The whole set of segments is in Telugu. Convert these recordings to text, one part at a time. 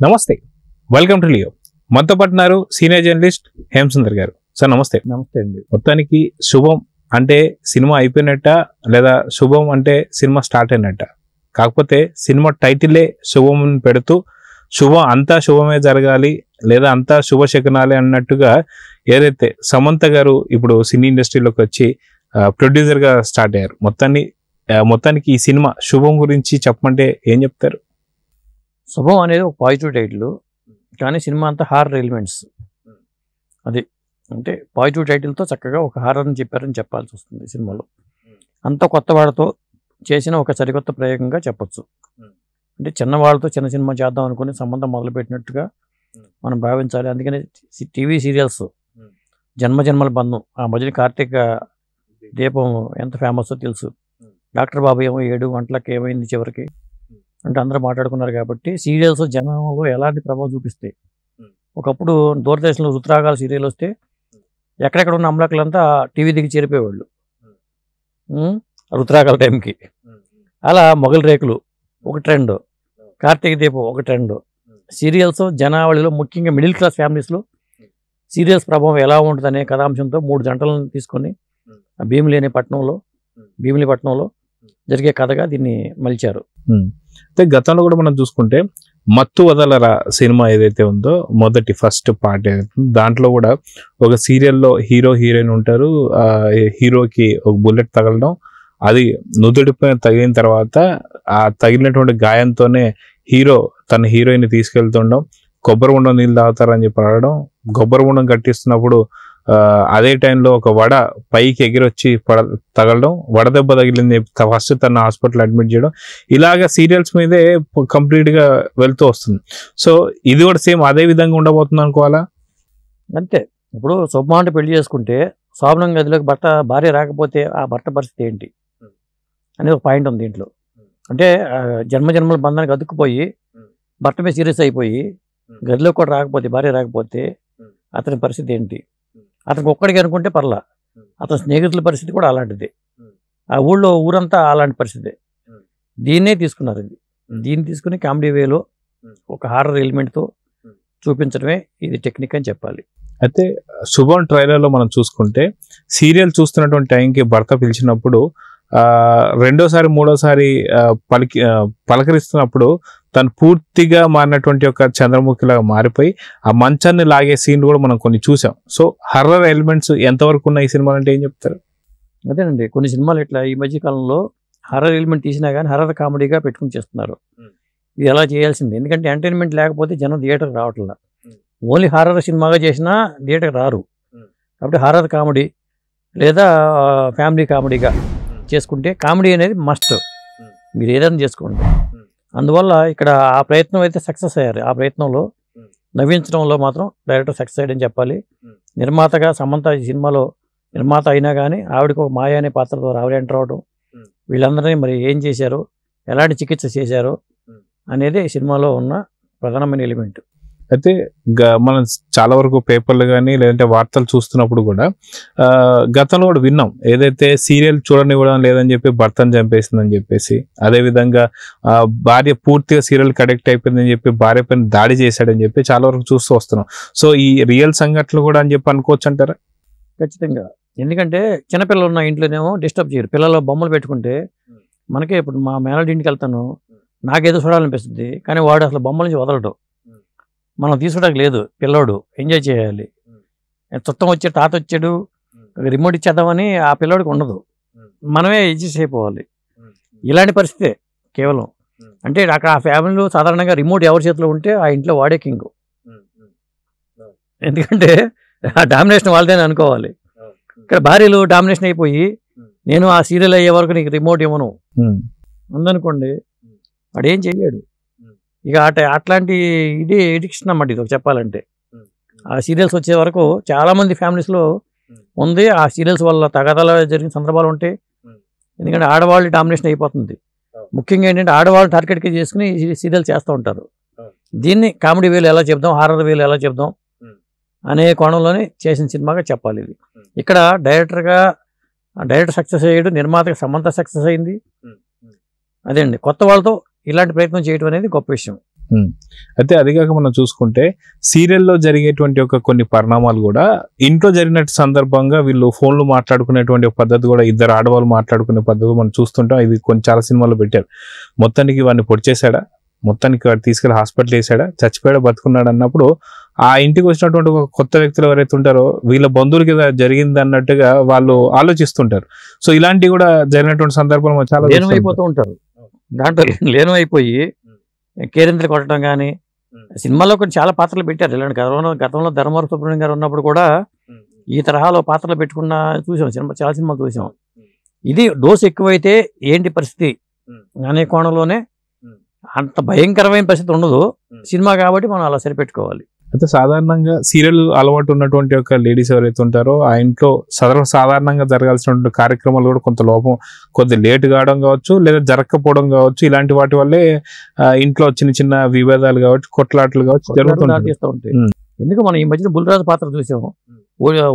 నమస్తే, వెల్కమ్ టు లియో. మనతో పట్టినారు సీనియర్ జర్నలిస్ట్ హేమసుందర్ గారు. సార్ నమస్తే. నమస్తే అండి. మొత్తానికి శుభం అంటే సినిమా అయిపోయినట్ట, లేదా శుభం అంటే సినిమా స్టార్ట్ అయినట్ట? కాకపోతే సినిమా టైటిలే శుభం పెడుతూ శుభం అంతా శుభమే జరగాలి, లేదా అంతా శుభశకనాలే అన్నట్టుగా ఏదైతే సమంత గారు ఇప్పుడు సినీ ఇండస్ట్రీలోకి వచ్చి ప్రొడ్యూసర్గా స్టార్ట్ అయ్యారు. మొత్తానికి ఈ సినిమా శుభం గురించి చెప్పమంటే ఏం చెప్తారు? శుభం అనేది ఒక పాజిటివ్ టైటిల్, కానీ సినిమా అంతా హారర్ ఎలిమెంట్స్. అది అంటే పాజిటివ్ టైటిల్తో చక్కగా ఒక హారర్ని చెప్పారని చెప్పాల్సి వస్తుంది. సినిమాలో అంత కొత్త వాళ్ళతో చేసిన ఒక సరికొత్త ప్రయోగంగా చెప్పొచ్చు. అంటే చిన్నవాళ్ళతో చిన్న సినిమా చేద్దాం అనుకుని సంబంధం మొదలుపెట్టినట్టుగా మనం భావించాలి. అందుకని టీవీ సీరియల్స్ జన్మజన్మల బంధం, ఆ మధ్యన కార్తీక దీపం ఎంత ఫేమస్సో తెలుసు. డాక్టర్ బాబు ఏమో 7 గంటలకు ఏమైంది చివరికి అంటే అందరూ మాట్లాడుకున్నారు. కాబట్టి సీరియల్స్ జనంలో ఎలాంటి ప్రభావం చూపిస్తాయి. ఒకప్పుడు దూరదర్శన్లో రుతురాగాల సీరియల్ వస్తే ఎక్కడెక్కడ ఉన్న అమలకులంతా టీవీ దిగి చేరిపోయేవాళ్ళు రుతురాగాల టైంకి. అలా మొగలి రేకులు ఒక ట్రెండ్, కార్తీక దీపం ఒక ట్రెండ్. సీరియల్స్ జనావళిలో ముఖ్యంగా మిడిల్ క్లాస్ ఫ్యామిలీస్లో సీరియల్స్ ప్రభావం ఎలా ఉంటుందనే కథాంశంతో 3 జంటలను తీసుకొని భీమిలిపట్నంలో జరిగే కథగా దీన్ని మలిచారు. అయితే గతంలో కూడా మనం చూసుకుంటే మత్తు వదలరా సినిమా ఏదైతే ఉందో మొదటి ఫస్ట్ పార్ట్ దాంట్లో కూడా ఒక సీరియల్లో హీరో హీరోయిన్ ఉంటారు. హీరోకి ఒక బుల్లెట్ తగలడం, అది నుదుడిపైన తగిలిన తర్వాత ఆ తగిలినటువంటి గాయంతోనే హీరో తన హీరోయిన్ తీసుకెళ్తుండడం, కొబ్బరి బొండం నీళ్ళు తాగుతారని చెప్పి అడగడం, కొబ్బరి బొండం కట్టిస్తున్నప్పుడు అదే టైంలో ఒక వడ పైకి ఎగిరొచ్చి తగలడం, వడదెబ్బ తగిలింది ఫస్ట్ తన హాస్పిటల్ అడ్మిట్ చేయడం, ఇలాగ సీరియల్స్ మీదే కంప్లీట్ గా వెళ్తూ వస్తుంది. సో ఇది కూడా సేమ్ అదే విధంగా ఉండబోతుంది అనుకోవాలా? అంతే. ఇప్పుడు శుభమాంటి పెళ్లి చేసుకుంటే శోభనం గదిలోకి భార్య రాకపోతే ఆ భర్త పరిస్థితి ఏంటి అనేది ఒక పాయింట్ ఉంది దీంట్లో. అంటే జన్మజన్మల బంధానికి అతుక్కుపోయి భర్త మీద సీరియస్ అయిపోయి గదిలోకి కూడా రాకపోతే, భార్య రాకపోతే అతని పరిస్థితి ఏంటి? అతనికి ఒక్కడికి అనుకుంటే పర్లా, అతని స్నేహితుల పరిస్థితి కూడా అలాంటిదే. ఆ ఊరంతా అలాంటి పరిస్థితి. దీన్నే తీసుకున్నారు. దీన్ని తీసుకుని కామెడీ వేలో ఒక హారర్ ఎలిమెంట్తో చూపించడమే ఇది టెక్నిక్ అని చెప్పాలి. అయితే శుభం ట్రైలర్లో మనం చూసుకుంటే సీరియల్ చూస్తున్నటువంటి టైంకి భర్త పిలిచినప్పుడు రెండోసారి మూడోసారి పలకరిస్తున్నప్పుడు తను పూర్తిగా మారినటువంటి ఒక చంద్రముఖిలాగా మారిపోయి ఆ మంచాన్ని లాగే సీన్ కూడా మనం కొన్ని చూసాం. సో హర్రర్ ఎలిమెంట్స్ ఎంతవరకు ఉన్నాయి ఈ సినిమాలు అంటే ఏం చెప్తారు? అదేనండి, కొన్ని సినిమాలు ఇట్లా ఈ మధ్య కాలంలో హర్రర్ ఎలిమెంట్ తీసినా కానీ హర్రర్ కామెడీగా పెట్టుకుని చేస్తున్నారు. ఇది ఎలా చేయాల్సింది, ఎందుకంటే ఎంటర్టైన్మెంట్ లేకపోతే జనం థియేటర్కి రావట్లేదు. ఓన్లీ హర్రర్ సినిమాగా చేసినా థియేటర్కి రారు. కాబట్టి హర్రర్ కామెడీ లేదా ఫ్యామిలీ కామెడీగా చేసుకుంటే కామెడీ అనేది మస్ట్, మీరు ఏదైనా చేసుకోండి. అందువల్ల ఇక్కడ ఆ ప్రయత్నం అయితే సక్సెస్ అయ్యారు. ఆ ప్రయత్నంలో నవ్వించడంలో మాత్రం డైరెక్టర్ సక్సెస్ అయ్యాడని చెప్పాలి. నిర్మాతగా సమంత ఈ సినిమాలో నిర్మాత అయినా కానీ ఆవిడకి ఒక మాయ అనే పాత్రతో ఆవిడ ఎంటర్ అవడం, వీళ్ళందరినీ మరి ఏం చేశారు, ఎలాంటి చికిత్స చేశారు అనేది ఈ సినిమాలో ఉన్న ప్రధానమైన ఎలిమెంట్. అయితే మనం చాలా వరకు పేపర్లు కానీ లేదంటే వార్తలు చూస్తున్నప్పుడు కూడా గతంలో కూడా విన్నాం, ఏదైతే సీరియల్ చూడనివ్వడం లేదని చెప్పి భర్తను చంపేసిందని చెప్పేసి, అదేవిధంగా భార్య పూర్తిగా సీరియల్కి అడిక్ట్ అయిపోయిందని చెప్పి భార్య పైన దాడి చేశాడని చెప్పి చాలా వరకు చూస్తూ వస్తున్నాం. సో ఈ రియల్ సంఘటనలు కూడా అని చెప్పి అనుకోవచ్చు అంటారా? ఖచ్చితంగా. ఎందుకంటే చిన్నపిల్లలు ఉన్న ఇంట్లోనేమో డిస్టర్బ్ చేయరు. పిల్లలు బొమ్మలు పెట్టుకుంటే మనకే, ఇప్పుడు మా మేనల్డ్ ఇంటికి వెళ్తాను, నాకేదో చూడాలనిపిస్తుంది, కానీ వాడు అసలు బొమ్మల నుంచి వదలడు. మనం తీసుకోవడానికి లేదు, పిల్లోడు ఎంజాయ్ చేయాలి. చుట్టం వచ్చాడు, తాత వచ్చాడు, రిమోట్ ఇచ్చేద్దామని ఆ పిల్లోడికి ఉండదు, మనమే అడ్జస్ట్ అయిపోవాలి. ఇలాంటి పరిస్థితే కేవలం. అంటే అక్కడ ఆ ఫ్యామిలీలో సాధారణంగా రిమోట్ ఎవరి చేతిలో ఉంటే ఆ ఇంట్లో వాడే కింగ్. ఎందుకంటే ఆ డామినేషన్ వాళ్ళదేని అనుకోవాలి. ఇక్కడ భార్యలు డామినేషన్ అయిపోయి నేను ఆ సీరియల్ అయ్యే వరకు నీకు రిమోట్ ఇవ్వను ఉందనుకోండి, వాడు ఏం చేయలేడు. ఇక అట్లాంటి ఇది ఎడిక్షన్ అన్నమాట ఇది చెప్పాలంటే. ఆ సీరియల్స్ వచ్చే వరకు చాలామంది ఫ్యామిలీస్లో ఉంది. ఆ సీరియల్స్ వల్ల తగాదాలు జరిగిన సందర్భాలు ఉంటాయి. ఎందుకంటే ఆడవాళ్ళు డామినేషన్ అయిపోతుంది. ముఖ్యంగా ఏంటంటే ఆడవాళ్ళు టార్గెట్గా చేసుకుని సీరియల్ చేస్తూ ఉంటారు. దీన్ని కామెడీ వేలు ఎలా చెప్దాం, హారర్ వేలు ఎలా చెప్దాం అనే కోణంలోనే చేసిన సినిమాగా చెప్పాలి ఇది. ఇక్కడ డైరెక్టర్ సక్సెస్ అయ్యాడు, నిర్మాతగా సమంత సక్సెస్ అయింది. అదే అండి, కొత్త వాళ్ళతో ఇలాంటి ప్రయత్నం చేయడం అనేది గొప్ప విషయం. అయితే అదిగాక మనం చూసుకుంటే సీరియల్లో జరిగేటువంటి ఒక కొన్ని పరిణామాలు కూడా ఇంట్లో జరిగినట్టు సందర్భంగా వీళ్ళు ఫోన్లు మాట్లాడుకునేటువంటి ఒక పద్ధతి కూడా, ఇద్దరు ఆడవాళ్ళు మాట్లాడుకునే పద్ధతి మనం చూస్తుంటాం. ఇది చాలా సినిమాల్లో పెట్టారు. మొత్తానికి వాడిని పొడి చేశాడా, మొత్తానికి వాడు తీసుకెళ్లి హాస్పిటల్ వేసాడా, చచ్చిపోయాడా, బతుకున్నాడు అన్నప్పుడు ఆ ఇంటికి వచ్చినటువంటి ఒక కొత్త వ్యక్తులు ఎవరైతే ఉంటారో వీళ్ళ బంధువులకి జరిగింది అన్నట్టుగా వాళ్ళు ఆలోచిస్తుంటారు. సో ఇలాంటివి కూడా జరిగినటువంటి సందర్భాలు చాలా లీనమైపోతూ ఉంటారు. దాంట్లో లీనమైపోయి కేరింతలు కొట్టడం కానీ, సినిమాలో కొన్ని చాలా పాత్రలు పెట్టారు. ఇలాంటి గతంలో ధర్మవర సుబ్రహ్మణ్యం గారు ఉన్నప్పుడు కూడా ఈ తరహాలో పాత్రలు పెట్టుకున్న చూసాం. చాలా సినిమాలు చూసాం. ఇది డోస్ ఎక్కువైతే ఏంటి పరిస్థితి అనే కోణంలోనే, అంత భయంకరమైన పరిస్థితి ఉండదు సినిమా కాబట్టి మనం అలా సరిపెట్టుకోవాలి. అయితే సాధారణంగా సీరియల్ అలవాటు ఉన్నటువంటి ఒక లేడీస్ ఎవరైతే ఉంటారో ఆ ఇంట్లో సాధారణంగా జరగాల్సినటువంటి కార్యక్రమాలు కూడా కొంత లోపం, కొద్ది లేట్ కావడం కావచ్చు, లేదా జరగకపోవడం కావచ్చు, ఇలాంటి వాటి వల్లే ఇంట్లో చిన్న చిన్న విభేదాలు కావచ్చు, కొట్లాటలు కావచ్చు జరుగుతుంటాయి. ఎందుకు మనం ఈ మధ్యన బుల్లిరాజు పాత్ర చూసాము,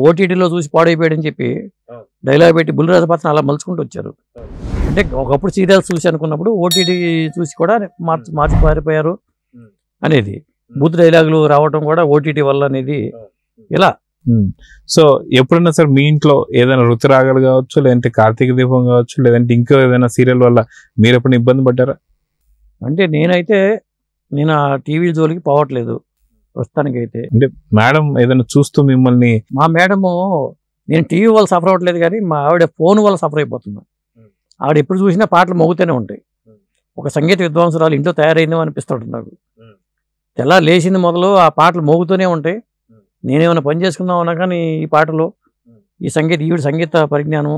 ఓటీటీలో చూసి పాడైపోయాడని చెప్పి డైలాగ్ పెట్టి బుల్లిరాజు పాత్ర అలా మలుచుకుంటూ వచ్చారు. అంటే ఒకప్పుడు సీరియల్స్ చూసి అనుకున్నప్పుడు ఓటీటీ చూసి కూడా మార్చి పారిపోయారు అనేది, బూత్ డైలాగులు రావడం కూడా ఓటీటీ వల్ల అనేది ఇలా. సో ఎప్పుడన్నా సార్ మీ ఇంట్లో ఏదైనా రుతురాగాలు కావచ్చు, లేదంటే కార్తీక దీపం కావచ్చు, లేదంటే ఇంకో ఏదైనా సీరియల్ వల్ల మీరు ఎప్పుడైనా ఇబ్బంది పడ్డారా? అంటే నేను ఆ టీవీ జోలికి పోవట్లేదు ప్రస్తుతానికి. అయితే అంటే మేడం ఏదైనా చూస్తూ మిమ్మల్ని, మా మేడము నేను టీవీ వల్ల సఫర్ అవ్వట్లేదు కానీ మా ఆవిడ ఫోన్ వల్ల సఫర్ అయిపోతున్నా. ఆవిడ ఎప్పుడు చూసినా పాటలు మోగుతూనే ఉంటాయి. ఒక సంగీత విద్వాంసురాలు ఇంట్లో తయారైందో అనిపిస్తుంటుంది నాకు. ఎలా లేచింది మొదలు ఆ పాటలు మోగుతూనే ఉంటాయి. నేనేమైనా పని చేసుకుందాం అన్నా కానీ ఈ పాటలు, ఈ ఈవిడ సంగీత పరిజ్ఞానం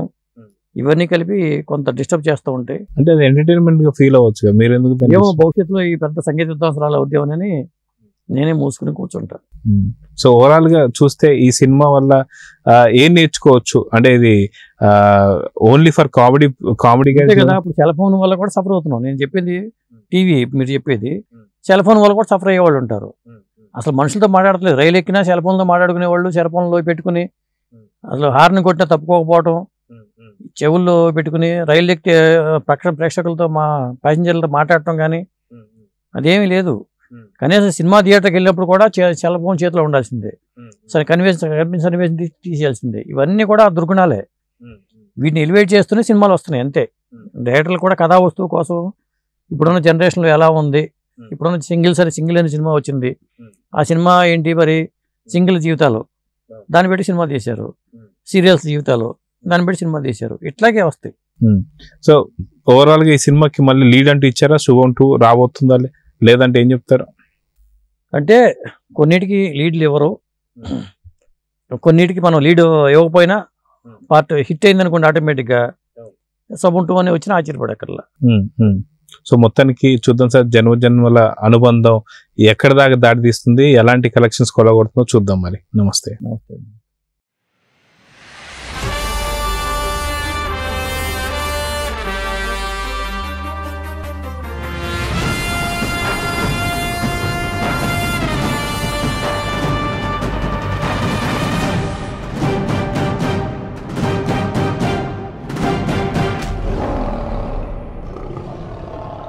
ఇవన్నీ కలిపి కొంత డిస్టర్బ్ చేస్తూ ఉంటాయి. అంటే అది ఎంటర్టైన్మెంట్ గా ఫీల్ అవ్వచ్చు. మీరు ఎందుకు ఏమో భవిష్యత్తులో ఈ పెద్ద సంగీత విద్వాంసురాలు ఉద్యమని నేనే మూసుకుని కూర్చుంటా. సో ఓవరాల్ గా చూస్తే ఈ సినిమా వల్ల ఏం నేర్చుకోవచ్చు అంటే ఇది ఓన్లీ ఫర్ కామెడీ కదా. ఇప్పుడు సెల్ ఫోన్ వల్ల కూడా సఫర్ అవుతున్నాం. నేను చెప్పింది టీవీ, మీరు చెప్పేది సెల్ ఫోన్ వల్ల కూడా సఫర్ అయ్యేవాళ్ళు ఉంటారు. అసలు మనుషులతో మాట్లాడట్లేదు, రైలు ఎక్కినా సెల్ ఫోన్లో మాట్లాడుకునే వాళ్ళు, సెల్ ఫోన్లో పెట్టుకుని అసలు హార్న్ కొట్టినా తప్పుకోకపోవటం, చెవుల్లో పెట్టుకుని రైలు ఎక్కి ప్రేక్షకులతో ప్యాసింజర్లతో మాట్లాడటం కానీ అదేమీ లేదు. కనీసం సినిమా థియేటర్కి వెళ్ళినప్పుడు కూడా సెల్ ఫోన్ చేతిలో ఉండాల్సిందే, సరే సన్నివేశం తీసేయాల్సిందే. ఇవన్నీ కూడా దుర్గుణాలే. వీటిని ఎలివేట్ చేస్తూనే సినిమాలు వస్తున్నాయి అంతే. డైరెక్టర్లు కూడా కథా వస్తువు కోసం ఇప్పుడున్న జనరేషన్లో ఎలా ఉంది, ఇప్పుడున్న సింగిల్ అనే సినిమా వచ్చింది, ఆ సినిమా ఏంటి మరి సింగిల్ జీవితాలు దాన్ని బట్టి సినిమా తీశారు, సీరియల్స్ జీవితాలు దాన్ని బట్టి సినిమా తీశారు, ఇట్లాగే వస్తాయి. సో ఓవరాల్ గా ఈ సినిమాకి మళ్ళీ లీడ్ అంటూ ఇచ్చారా? శుభం 2 రాబోతుందా లేదంటే ఏం చెప్తారు? అంటే కొన్నిటికి లీడ్లు ఇవ్వరు, కొన్నిటికి మనం లీడ్ ఇవ్వకపోయినా పార్ట్ హిట్ అయింది అనుకోండి ఆటోమేటిక్గా శుభం 2 అని వచ్చినా ఆశ్చర్యపడక్కర్లా. సో మొత్తానికి చూద్దాం సార్, జన్మల అనుబంధం ఎక్కడ దాకా దాడి తీస్తుంది, ఎలాంటి కలెక్షన్స్ కొలగొడుతుందో చూద్దాం. మరి నమస్తే.